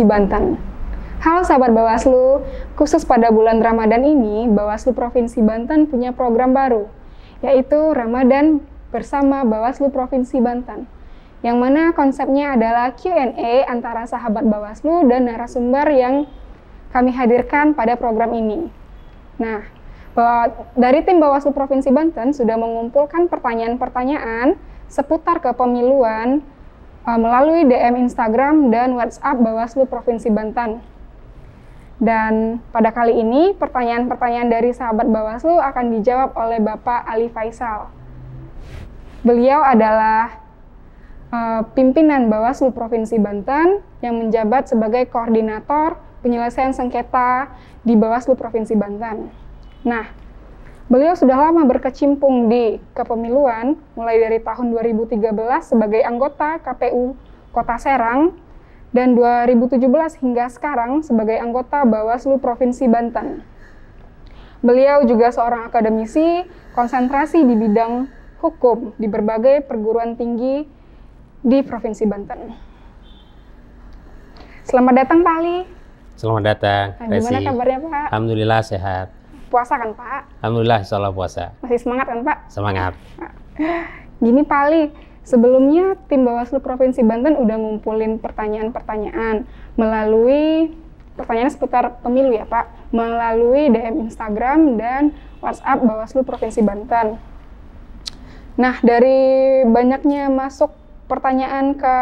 Provinsi Banten. Halo sahabat Bawaslu, khusus pada bulan Ramadan ini, Bawaslu Provinsi Banten punya program baru, yaitu Ramadan bersama Bawaslu Provinsi Banten, yang mana konsepnya adalah Q&A antara sahabat Bawaslu dan narasumber yang kami hadirkan pada program ini. Nah, dari tim Bawaslu Provinsi Banten sudah mengumpulkan pertanyaan-pertanyaan seputar kepemiluan melalui DM Instagram dan WhatsApp Bawaslu Provinsi Banten. Dan pada kali ini, pertanyaan-pertanyaan dari sahabat Bawaslu akan dijawab oleh Bapak Ali Faisal. Beliau adalah pimpinan Bawaslu Provinsi Banten yang menjabat sebagai koordinator penyelesaian sengketa di Bawaslu Provinsi Banten. Nah, beliau sudah lama berkecimpung di kepemiluan, mulai dari tahun 2013 sebagai anggota KPU Kota Serang, dan 2017 hingga sekarang sebagai anggota Bawaslu Provinsi Banten. Beliau juga seorang akademisi, konsentrasi di bidang hukum di berbagai perguruan tinggi di Provinsi Banten. Selamat datang Pak Ali. Selamat datang, Resi. Gimana kabarnya Pak? Alhamdulillah sehat. Puasa kan Pak? Alhamdulillah, insya Allah puasa. Masih semangat kan Pak? Semangat. Gini Pak Ali, sebelumnya tim Bawaslu Provinsi Banten udah ngumpulin pertanyaan-pertanyaan melalui pertanyaan seputar pemilu ya Pak, melalui DM Instagram dan WhatsApp Bawaslu Provinsi Banten. Nah, dari banyaknya masuk pertanyaan ke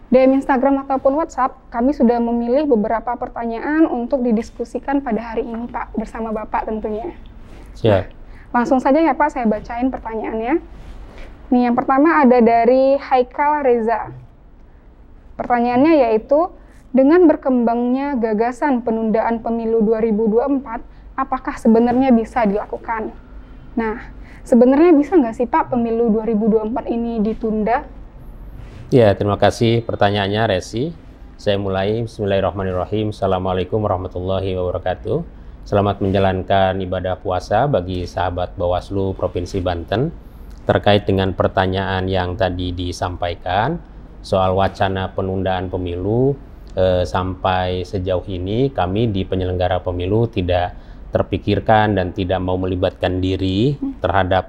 DM Instagram ataupun WhatsApp, kami sudah memilih beberapa pertanyaan untuk didiskusikan pada hari ini Pak, bersama Bapak tentunya. Siap. Langsung saja ya Pak, saya bacain pertanyaannya. Nih, yang pertama ada dari Haikal Reza. Pertanyaannya yaitu, dengan berkembangnya gagasan penundaan pemilu 2024, apakah sebenarnya bisa dilakukan? Nah, sebenarnya bisa nggak sih Pak pemilu 2024 ini ditunda? Ya, terima kasih pertanyaannya Resi. Saya mulai, bismillahirrahmanirrahim. Assalamualaikum warahmatullahi wabarakatuh. Selamat menjalankan ibadah puasa bagi sahabat Bawaslu Provinsi Banten. Terkait dengan pertanyaan yang tadi disampaikan soal wacana penundaan pemilu, sampai sejauh ini kami di penyelenggara pemilu tidak terpikirkan dan tidak mau melibatkan diri terhadap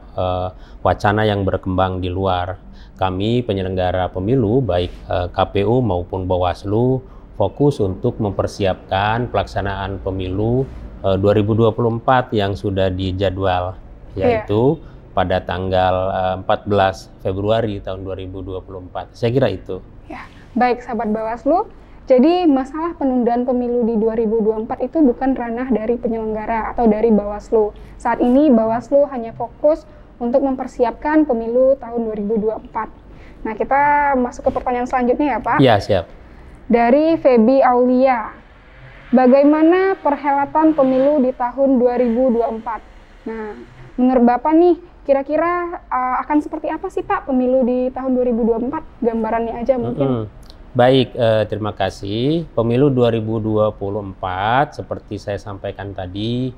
wacana yang berkembang di luar. Kami penyelenggara pemilu baik KPU maupun Bawaslu fokus untuk mempersiapkan pelaksanaan pemilu 2024 yang sudah dijadwal, yaitu pada tanggal 14 Februari tahun 2024. Saya kira itu. Ya, baik sahabat Bawaslu. Jadi masalah penundaan pemilu di 2024 itu bukan ranah dari penyelenggara atau dari Bawaslu. Saat ini Bawaslu hanya fokus untuk mempersiapkan pemilu tahun 2024. Nah, kita masuk ke pertanyaan selanjutnya ya Pak. Ya, siap. Dari Feby Aulia. Bagaimana perhelatan pemilu di tahun 2024? Nah, menurut Bapak nih, kira-kira akan seperti apa sih Pak pemilu di tahun 2024? Gambarannya aja mungkin. Baik, terima kasih. Pemilu 2024 seperti saya sampaikan tadi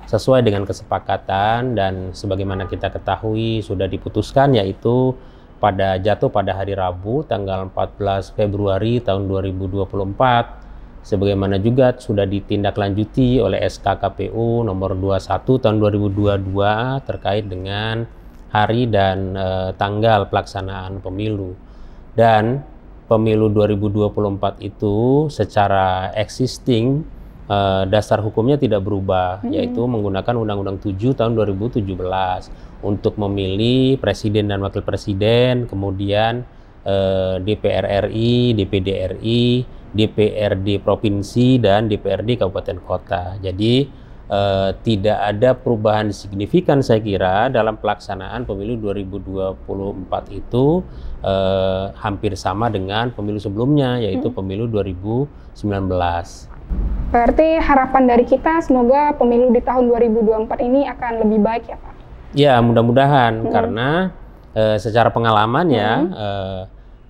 sesuai dengan kesepakatan dan sebagaimana kita ketahui sudah diputuskan, yaitu jatuh pada hari Rabu tanggal 14 Februari tahun 2024. Sebagaimana juga sudah ditindaklanjuti oleh SK KPU nomor 21 tahun 2022 terkait dengan hari dan tanggal pelaksanaan pemilu. Dan pemilu 2024 itu secara existing dasar hukumnya tidak berubah, yaitu menggunakan Undang-Undang 7 tahun 2017 untuk memilih presiden dan wakil presiden, kemudian DPR RI, DPD RI, DPRD provinsi, dan DPRD kabupaten kota. Jadi tidak ada perubahan signifikan saya kira dalam pelaksanaan pemilu 2024 itu hampir sama dengan pemilu sebelumnya, yaitu pemilu 2019. Berarti harapan dari kita semoga pemilu di tahun 2024 ini akan lebih baik ya Pak? Ya, mudah-mudahan karena secara pengalaman ya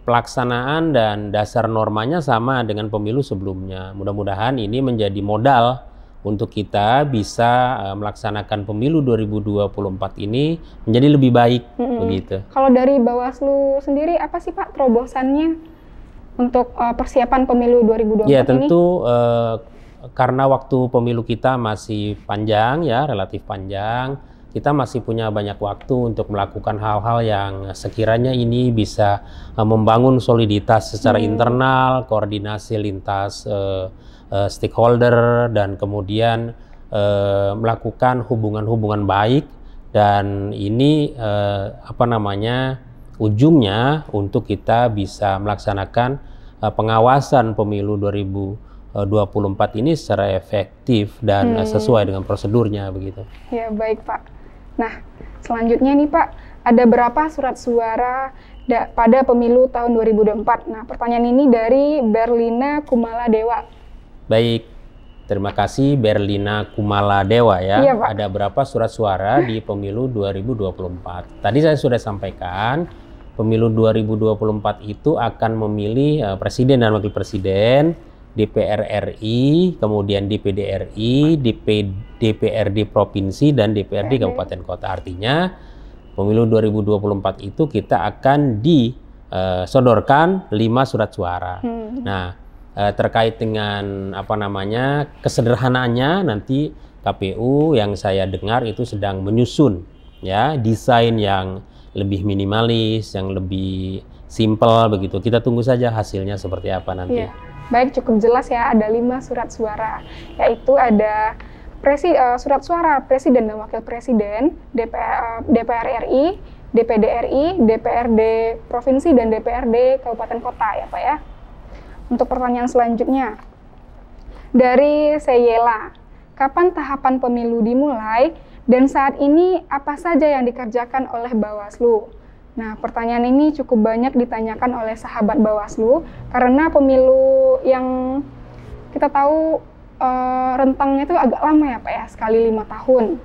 pelaksanaan dan dasar normanya sama dengan pemilu sebelumnya. Mudah-mudahan ini menjadi modal untuk kita bisa melaksanakan pemilu 2024 ini menjadi lebih baik begitu. Kalau dari Bawaslu sendiri apa sih Pak terobosannya? untuk persiapan pemilu 2024 Ya, ini? tentu karena waktu pemilu kita masih panjang ya, relatif panjang, kita masih punya banyak waktu untuk melakukan hal-hal yang sekiranya ini bisa membangun soliditas secara internal, koordinasi lintas stakeholder, dan kemudian melakukan hubungan-hubungan baik, dan ini ujungnya untuk kita bisa melaksanakan pengawasan pemilu 2024 ini secara efektif dan sesuai dengan prosedurnya begitu. Ya, baik Pak. Nah, selanjutnya nih Pak, ada berapa surat suara pada pemilu tahun 2024? Nah, pertanyaan ini dari Berlina Kumala Dewa. Baik, terima kasih Berlina Kumala Dewa ya. Iya, Pak. Ada berapa surat suara di pemilu 2024? Tadi saya sudah sampaikan, pemilu 2024 itu akan memilih presiden dan wakil presiden, DPR RI, kemudian DPD RI, DPRD Provinsi, dan DPRD Kabupaten Kota. Artinya pemilu 2024 itu kita akan disodorkan 5 surat suara. Nah, terkait dengan kesederhanaannya, nanti KPU yang saya dengar itu sedang menyusun ya desain yang lebih minimalis, yang lebih simpel begitu. Kita tunggu saja hasilnya seperti apa nanti. Iya. Baik, cukup jelas ya, ada 5 surat suara, yaitu ada surat suara Presiden dan Wakil Presiden, DPR RI, DPD RI, DPRD Provinsi, dan DPRD Kabupaten Kota ya Pak ya. Untuk pertanyaan selanjutnya, dari Seyela, kapan tahapan pemilu dimulai dan saat ini apa saja yang dikerjakan oleh Bawaslu? Nah, pertanyaan ini cukup banyak ditanyakan oleh sahabat Bawaslu karena pemilu yang kita tahu rentangnya itu agak lama ya Pak ya, sekali 5 tahun.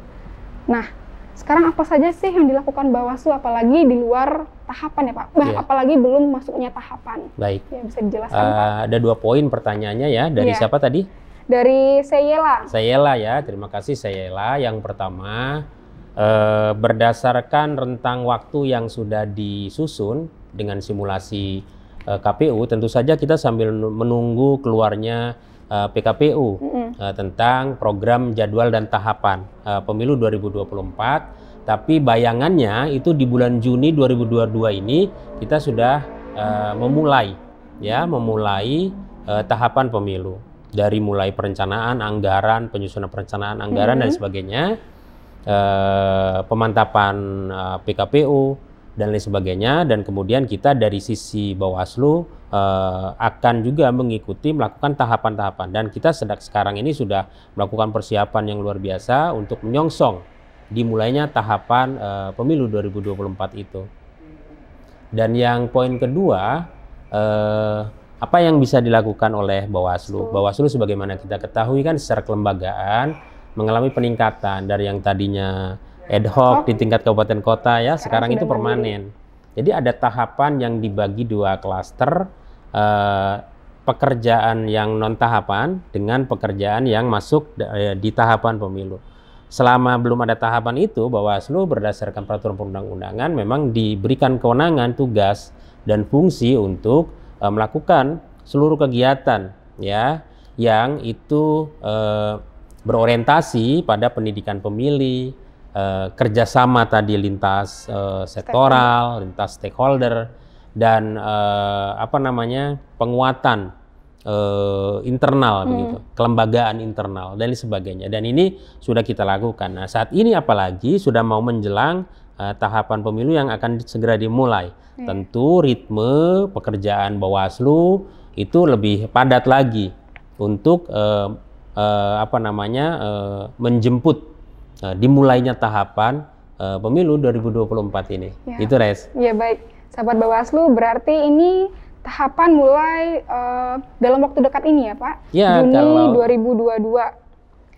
Nah, sekarang apa saja sih yang dilakukan Bawaslu apalagi di luar tahapan ya Pak? Apalagi belum masuknya tahapan. Baik. Ya, bisa dijelaskan Pak? Ada 2 poin pertanyaannya ya, dari siapa tadi? Dari Seyela. Seyela ya, terima kasih Seyela. Yang pertama, berdasarkan rentang waktu yang sudah disusun dengan simulasi KPU, tentu saja kita sambil menunggu keluarnya PKPU tentang program jadwal dan tahapan pemilu 2024. Tapi bayangannya itu di bulan Juni 2022 ini kita sudah memulai tahapan pemilu, dari mulai perencanaan anggaran, penyusunan perencanaan anggaran dan sebagainya, pemantapan PKPU dan lain sebagainya, dan kemudian kita dari sisi Bawaslu akan juga mengikuti melakukan tahapan-tahapan, dan kita sekarang ini sudah melakukan persiapan yang luar biasa untuk menyongsong dimulainya tahapan pemilu 2024 itu. Dan yang poin kedua, apa yang bisa dilakukan oleh Bawaslu? Bawaslu sebagaimana kita ketahui kan secara kelembagaan mengalami peningkatan dari yang tadinya ad hoc di tingkat kabupaten kota ya, sekarang itu permanen. Jadi ada tahapan yang dibagi 2 klaster, pekerjaan yang non tahapan dengan pekerjaan yang masuk di tahapan pemilu. Selama belum ada tahapan itu, Bawaslu berdasarkan peraturan perundang-undangan memang diberikan kewenangan, tugas, dan fungsi untuk melakukan seluruh kegiatan ya yang itu berorientasi pada pendidikan pemilih, kerjasama tadi lintas sektoral, lintas stakeholder, dan penguatan internal begitu, kelembagaan internal dan sebagainya. Dan ini sudah kita lakukan. Nah, saat ini apalagi sudah mau menjelang tahapan pemilu yang akan segera dimulai. Tentu ritme pekerjaan Bawaslu itu lebih padat lagi untuk menjemput dimulainya tahapan pemilu 2024 ini. Ya. Itu Res. Ya, baik. Sahabat Bawaslu, berarti ini tahapan mulai dalam waktu dekat ini ya Pak? Ya, Juni kalau 2022.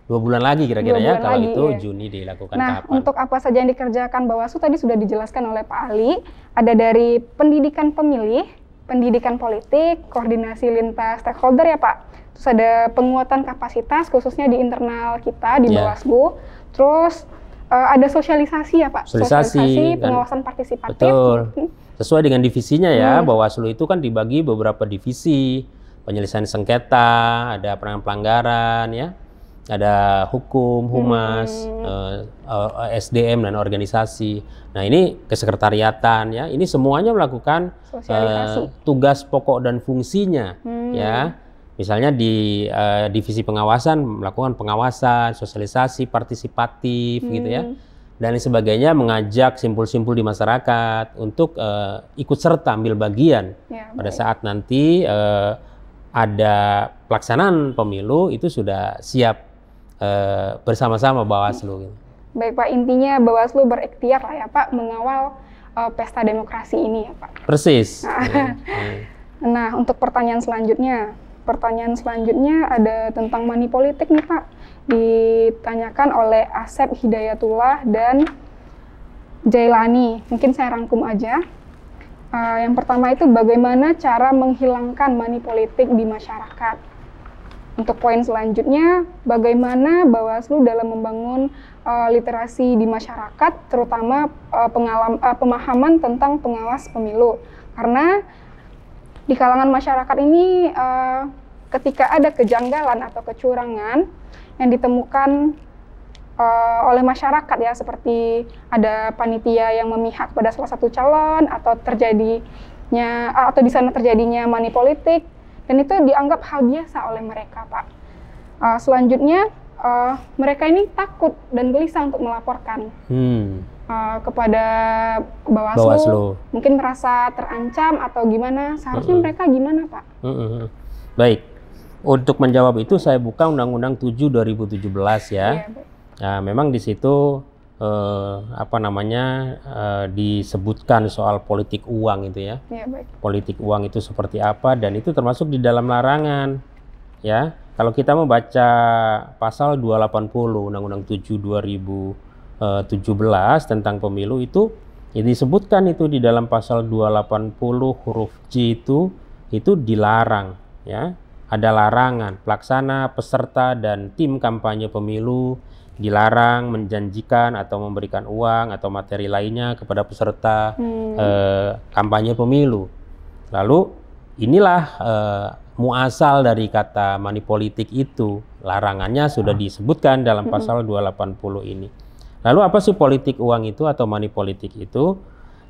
2 bulan lagi kira-kira ya, kalau lagi, itu ya. Juni dilakukan Nah, tahapan. untuk apa saja yang dikerjakan Bawaslu tadi sudah dijelaskan oleh Pak Ali. Ada dari pendidikan pemilih, pendidikan politik, koordinasi lintas stakeholder ya Pak. Terus ada penguatan kapasitas khususnya di internal kita di Bawaslu. Terus ada sosialisasi ya Pak. Sosialisasi pengawasan partisipatif. Betul. sesuai dengan divisinya ya. Bawaslu itu kan dibagi beberapa divisi, penyelesaian sengketa, ada penanganan pelanggaran ya, ada hukum, humas, SDM dan organisasi. Nah ini kesekretariatan ya, ini semuanya melakukan tugas pokok dan fungsinya ya. Misalnya di divisi pengawasan melakukan pengawasan, sosialisasi, partisipatif gitu ya, dan sebagainya, mengajak simpul-simpul di masyarakat untuk ikut serta ambil bagian pada saat nanti ada pelaksanaan pemilu itu sudah siap bersama-sama Bawaslu. Gitu. Baik Pak, intinya Bawaslu berikhtiar lah ya Pak mengawal pesta demokrasi ini ya Pak. Persis. Nah untuk pertanyaan selanjutnya ada tentang money politik nih Pak. Ditanyakan oleh Asep Hidayatullah dan Jailani. Mungkin saya rangkum aja. Yang pertama itu bagaimana cara menghilangkan money politik di masyarakat. Untuk poin selanjutnya, bagaimana Bawaslu dalam membangun literasi di masyarakat, terutama pemahaman tentang pengawas pemilu. Karena di kalangan masyarakat ini ketika ada kejanggalan atau kecurangan yang ditemukan oleh masyarakat ya, seperti ada panitia yang memihak pada salah satu calon atau di sana terjadinya money politik, dan itu dianggap hal biasa oleh mereka Pak. Selanjutnya mereka ini takut dan gelisah untuk melaporkan kepada Bawaslu, mungkin merasa terancam atau gimana. Seharusnya mereka gimana Pak? Baik, untuk menjawab itu saya buka Undang-Undang 7 2017 ya. Nah, memang di situ disebutkan soal politik uang itu ya. Politik uang itu seperti apa, dan itu termasuk di dalam larangan ya. Kalau kita membaca pasal 280 Undang-Undang 7 2017 tentang pemilu itu disebutkan itu di dalam pasal 280 huruf J itu dilarang ya. Ada larangan pelaksana, peserta dan tim kampanye pemilu dilarang menjanjikan atau memberikan uang atau materi lainnya kepada peserta kampanye pemilu. Lalu inilah muasal dari kata money politik itu. Larangannya sudah disebutkan dalam pasal 280 ini. Lalu apa sih politik uang itu atau money politik itu?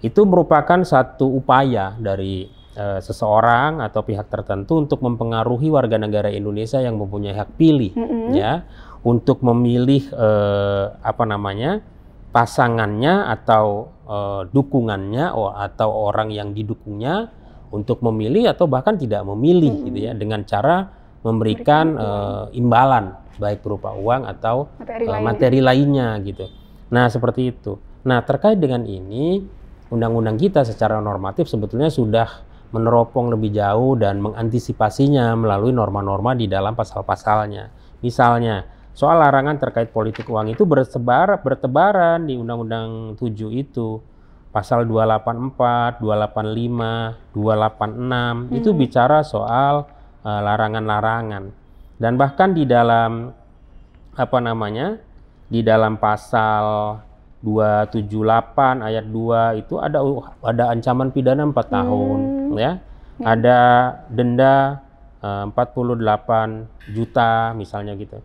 Itu merupakan satu upaya dari seseorang atau pihak tertentu untuk mempengaruhi warga negara Indonesia yang mempunyai hak pilih ya, untuk memilih pasangannya atau dukungannya atau orang yang didukungnya untuk memilih atau bahkan tidak memilih gitu ya, dengan cara memberikan imbalan baik berupa uang atau materi lainnya gitu. Nah seperti itu. Nah terkait dengan ini undang-undang kita secara normatif sebetulnya sudah meneropong lebih jauh dan mengantisipasinya melalui norma-norma di dalam pasal-pasalnya. Misalnya, soal larangan terkait politik uang itu bertebaran di Undang-Undang 7 itu. Pasal 284, 285, 286 itu bicara soal larangan-larangan. Dan bahkan di dalam di dalam pasal 278 ayat 2 itu ada ancaman pidana 4 tahun ya. Ada denda 48 juta misalnya gitu.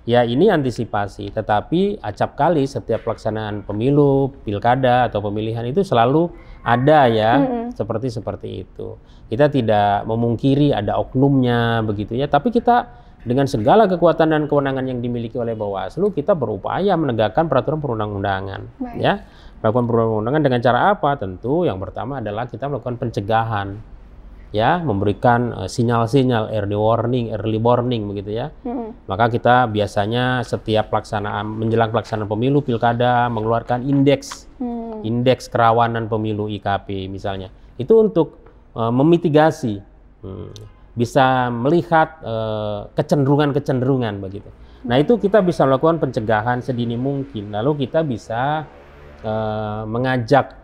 Ya ini antisipasi, tetapi acap kali setiap pelaksanaan pemilu, pilkada atau pemilihan itu selalu ada ya, seperti itu. Kita tidak memungkiri ada oknumnya begitu ya, tapi kita dengan segala kekuatan dan kewenangan yang dimiliki oleh Bawaslu, kita berupaya menegakkan peraturan perundang-undangan. Ya, melakukan perundang-undangan dengan cara apa? Tentu yang pertama adalah kita melakukan pencegahan, ya, memberikan sinyal-sinyal early warning begitu ya. Maka kita biasanya setiap menjelang pelaksanaan pemilu, pilkada mengeluarkan indeks kerawanan pemilu IKP misalnya. Itu untuk memitigasi. Bisa melihat kecenderungan begitu. Nah itu kita bisa melakukan pencegahan sedini mungkin. Lalu kita bisa mengajak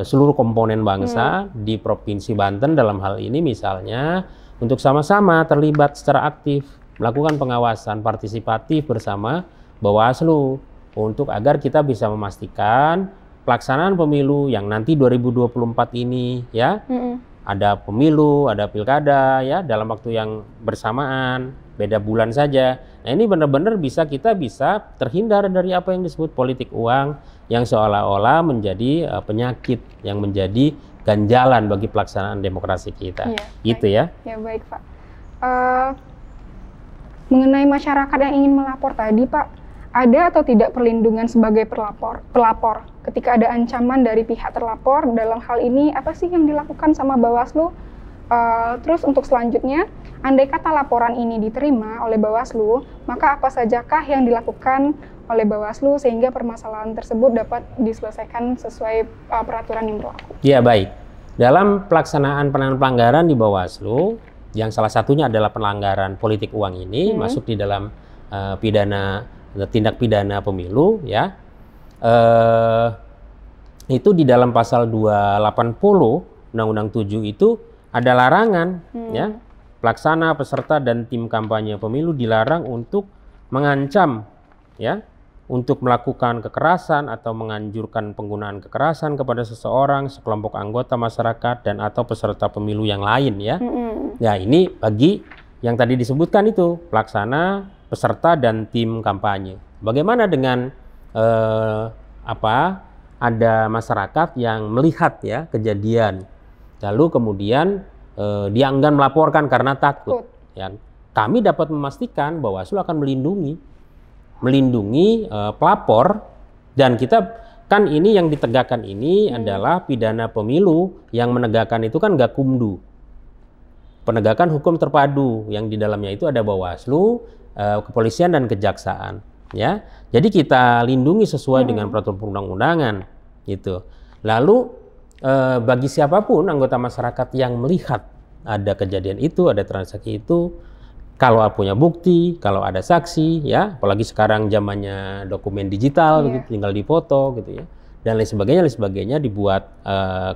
seluruh komponen bangsa di Provinsi Banten dalam hal ini misalnya untuk sama-sama terlibat secara aktif melakukan pengawasan partisipatif bersama Bawaslu untuk agar kita bisa memastikan pelaksanaan pemilu yang nanti 2024 ini ya, ada pemilu, ada pilkada ya dalam waktu yang bersamaan, beda bulan saja. Nah ini benar-benar kita bisa terhindar dari apa yang disebut politik uang yang seolah-olah menjadi penyakit, yang menjadi ganjalan bagi pelaksanaan demokrasi kita. Iya, gitu ya. Ya baik Pak. Mengenai masyarakat yang ingin melapor tadi Pak, ada atau tidak perlindungan sebagai pelapor ketika ada ancaman dari pihak terlapor? Dalam hal ini apa sih yang dilakukan sama Bawaslu? Terus untuk selanjutnya, andai kata laporan ini diterima oleh Bawaslu, maka apa sajakah yang dilakukan oleh Bawaslu sehingga permasalahan tersebut dapat diselesaikan sesuai peraturan yang berlaku? Ya baik, dalam pelaksanaan penanganan pelanggaran di Bawaslu, yang salah satunya adalah pelanggaran politik uang ini masuk di dalam tindak pidana pemilu ya, itu di dalam pasal 280 Undang-Undang 7 itu ada larangan ya, pelaksana, peserta dan tim kampanye pemilu dilarang untuk mengancam ya, untuk melakukan kekerasan atau menganjurkan penggunaan kekerasan kepada seseorang, sekelompok anggota masyarakat dan atau peserta pemilu yang lain ya. Ya ini bagi yang tadi disebutkan itu pelaksana, peserta dan tim kampanye. Bagaimana dengan ada masyarakat yang melihat ya kejadian, lalu kemudian dia enggan melaporkan karena takut. Ya, kami dapat memastikan Bawaslu akan melindungi pelapor, dan kita kan ini yang ditegakkan ini adalah pidana pemilu, yang menegakkan itu kan Gakumdu, penegakan hukum terpadu, yang di dalamnya itu ada Bawaslu, kepolisian dan kejaksaan ya. Jadi kita lindungi sesuai dengan peraturan perundang-undangan gitu. Lalu bagi siapapun anggota masyarakat yang melihat ada kejadian itu, ada transaksi itu, kalau punya bukti, kalau ada saksi ya, apalagi sekarang zamannya dokumen digital gitu, tinggal dipoto gitu ya, dan lain sebagainya dibuat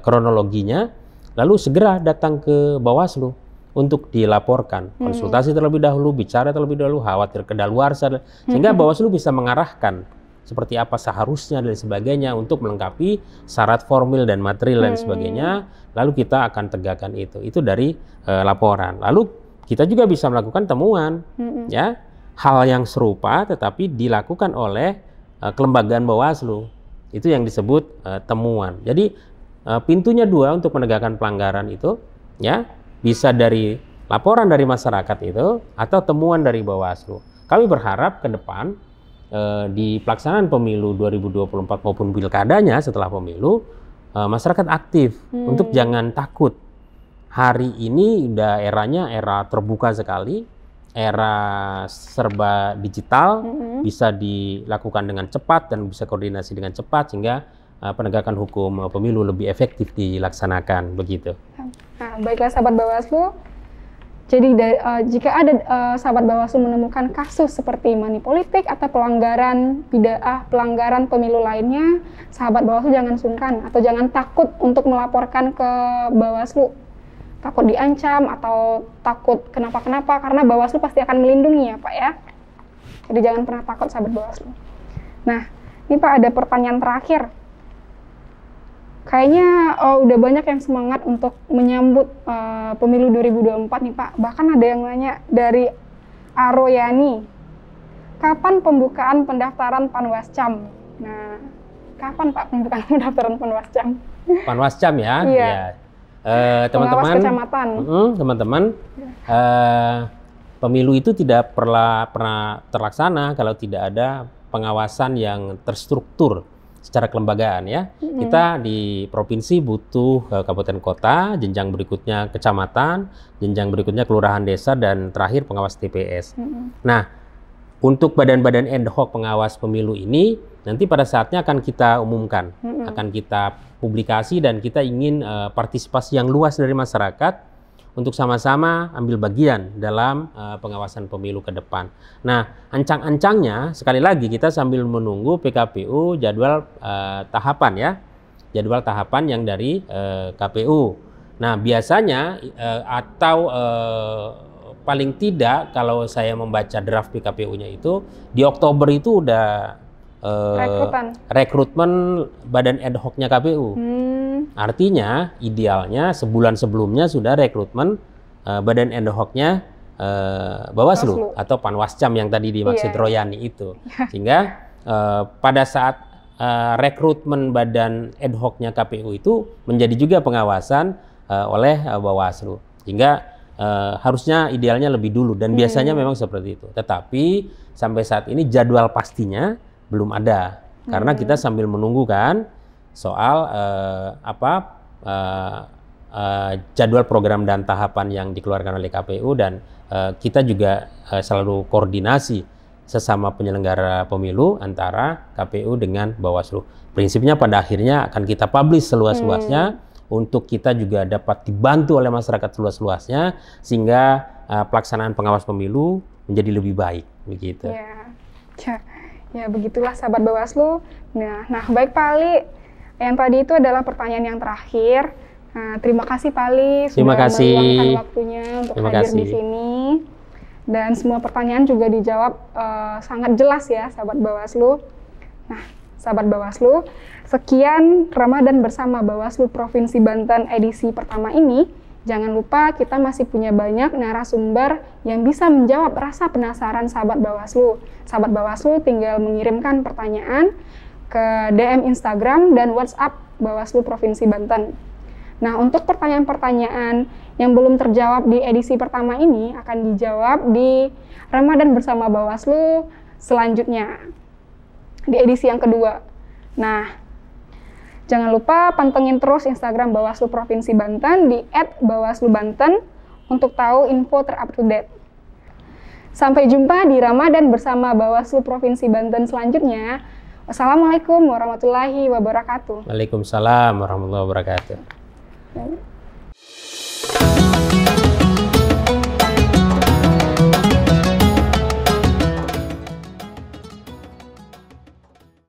kronologinya, lalu segera datang ke Bawaslu untuk dilaporkan, konsultasi terlebih dahulu, bicara terlebih dahulu, khawatir kedaluarsa, sehingga Bawaslu bisa mengarahkan seperti apa seharusnya dan sebagainya untuk melengkapi syarat formil dan material dan sebagainya, lalu kita akan tegakkan itu dari laporan. Lalu kita juga bisa melakukan temuan ya, hal yang serupa tetapi dilakukan oleh kelembagaan Bawaslu, itu yang disebut temuan. Jadi pintunya dua untuk menegakkan pelanggaran itu ya, bisa dari laporan dari masyarakat itu atau temuan dari Bawaslu. Kami berharap ke depan di pelaksanaan pemilu 2024 maupun pilkadanya setelah pemilu, masyarakat aktif untuk jangan takut. Hari ini udah eranya era terbuka sekali, era serba digital, bisa dilakukan dengan cepat dan bisa koordinasi dengan cepat sehingga penegakan hukum pemilu lebih efektif dilaksanakan begitu. Nah, baiklah sahabat Bawaslu. Jadi jika ada sahabat Bawaslu menemukan kasus seperti money politik atau pelanggaran pemilu lainnya, sahabat Bawaslu jangan sungkan atau jangan takut untuk melaporkan ke Bawaslu. Takut diancam atau takut kenapa-kenapa, karena Bawaslu pasti akan melindungi ya Pak ya. Jadi jangan pernah takut sahabat Bawaslu. Nah, ini Pak ada pertanyaan terakhir. Kayaknya udah banyak yang semangat untuk menyambut pemilu 2024 nih Pak. Bahkan ada yang nanya dari Aroyani, kapan pembukaan pendaftaran Panwascam? Nah, kapan Pak pembukaan pendaftaran Panwascam? Panwascam ya? Iya. Teman-teman, teman-teman, pemilu itu tidak pernah terlaksana kalau tidak ada pengawasan yang terstruktur secara kelembagaan ya. Kita di provinsi butuh kabupaten kota, jenjang berikutnya kecamatan, jenjang berikutnya kelurahan desa, dan terakhir pengawas TPS. Nah, untuk badan-badan ad hoc pengawas pemilu ini nanti pada saatnya akan kita umumkan, akan kita publikasi, dan kita ingin partisipasi yang luas dari masyarakat untuk sama-sama ambil bagian dalam pengawasan pemilu ke depan. Nah, ancang-ancangnya sekali lagi kita sambil menunggu PKPU jadwal tahapan ya, jadwal tahapan yang dari KPU. Nah, biasanya atau paling tidak kalau saya membaca draft PKPU-nya itu di Oktober itu udah rekrutmen badan ad hoc-nya KPU. Artinya idealnya sebulan sebelumnya sudah rekrutmen badan ad hoc-nya Bawaslu atau Panwascam yang tadi dimaksud Royani itu. Sehingga pada saat rekrutmen badan ad hoc-nya KPU itu menjadi juga pengawasan oleh Bawaslu. Sehingga harusnya idealnya lebih dulu dan biasanya memang seperti itu. Tetapi sampai saat ini jadwal pastinya belum ada karena kita sambil menunggu kan soal jadwal program dan tahapan yang dikeluarkan oleh KPU dan kita juga selalu koordinasi sesama penyelenggara pemilu antara KPU dengan Bawaslu. Prinsipnya pada akhirnya akan kita publish seluas-luasnya untuk kita juga dapat dibantu oleh masyarakat seluas-luasnya sehingga pelaksanaan pengawas pemilu menjadi lebih baik begitu. Ya begitulah sahabat Bawaslu. Nah baik Pak Ali, yang tadi itu adalah pertanyaan yang terakhir. Terima kasih Pak Ali sudah meluangkan waktunya untuk hadir di sini. Dan semua pertanyaan juga dijawab sangat jelas ya sahabat Bawaslu. Nah sahabat Bawaslu, sekian Ramadan bersama Bawaslu Provinsi Banten edisi pertama ini. Jangan lupa kita masih punya banyak narasumber yang bisa menjawab rasa penasaran sahabat Bawaslu. Sahabat Bawaslu tinggal mengirimkan pertanyaan ke DM Instagram dan WhatsApp Bawaslu Provinsi Banten. Nah, untuk pertanyaan-pertanyaan yang belum terjawab di edisi pertama ini akan dijawab di Ramadan bersama Bawaslu selanjutnya, di edisi yang kedua. Nah, jangan lupa pantengin terus Instagram Bawaslu Provinsi Banten di @bawaslubanten untuk tahu info terupdate. Sampai jumpa di Ramadan bersama Bawaslu Provinsi Banten selanjutnya. Wassalamualaikum warahmatullahi wabarakatuh. Waalaikumsalam warahmatullahi wabarakatuh.